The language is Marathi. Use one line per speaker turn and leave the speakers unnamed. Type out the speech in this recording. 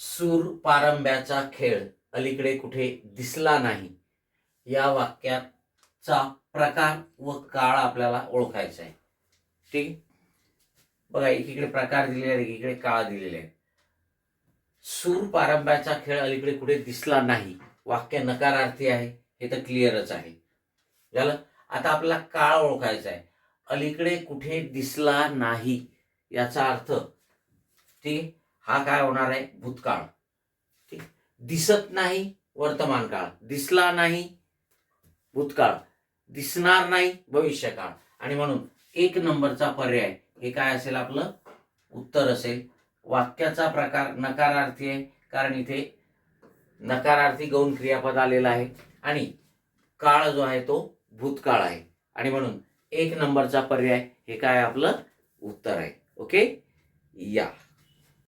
सूर पारंब्याचा खेळ अलीकडे कुठे दिसला नाही. या वाक्याचा प्रकार व काळ आपल्याला ओळखायचा आहे. ठीक आहे. बघा, एकीकडे प्रकार दिलेले आहेत, एकीकडे काळ दिलेले आहे. सूर पारंब्याचा खेळ अलीकडे कुठे दिसला नाही. वाक्य नकारार्थी आहे, हे तर क्लिअरच आहे. झालं. आता आपल्याला काळ ओळखायचा आहे. अलीकडे कुठे दिसला नाही याचा अर्थ ठीक हा काय होणार आहे, भूतकाळ. ठीक. दिसत नाही वर्तमान काळ, दिसला नाही भूतकाळ, दिसणार नाही भविष्यकाळ. आणि म्हणून 1 नंबरचा पर्याय हे काय असेल, आपलं उत्तर असेल. वाक्याचा प्रकार नकारार्थी आहे, कारण इथे नकारार्थी गौण क्रियापद आलेला आहे आणि काळ जो आहे तो भूतकाळ आहे. आणि म्हणून 1 नंबरचा पर्याय हे काय आपलं उत्तर आहे. ओके. या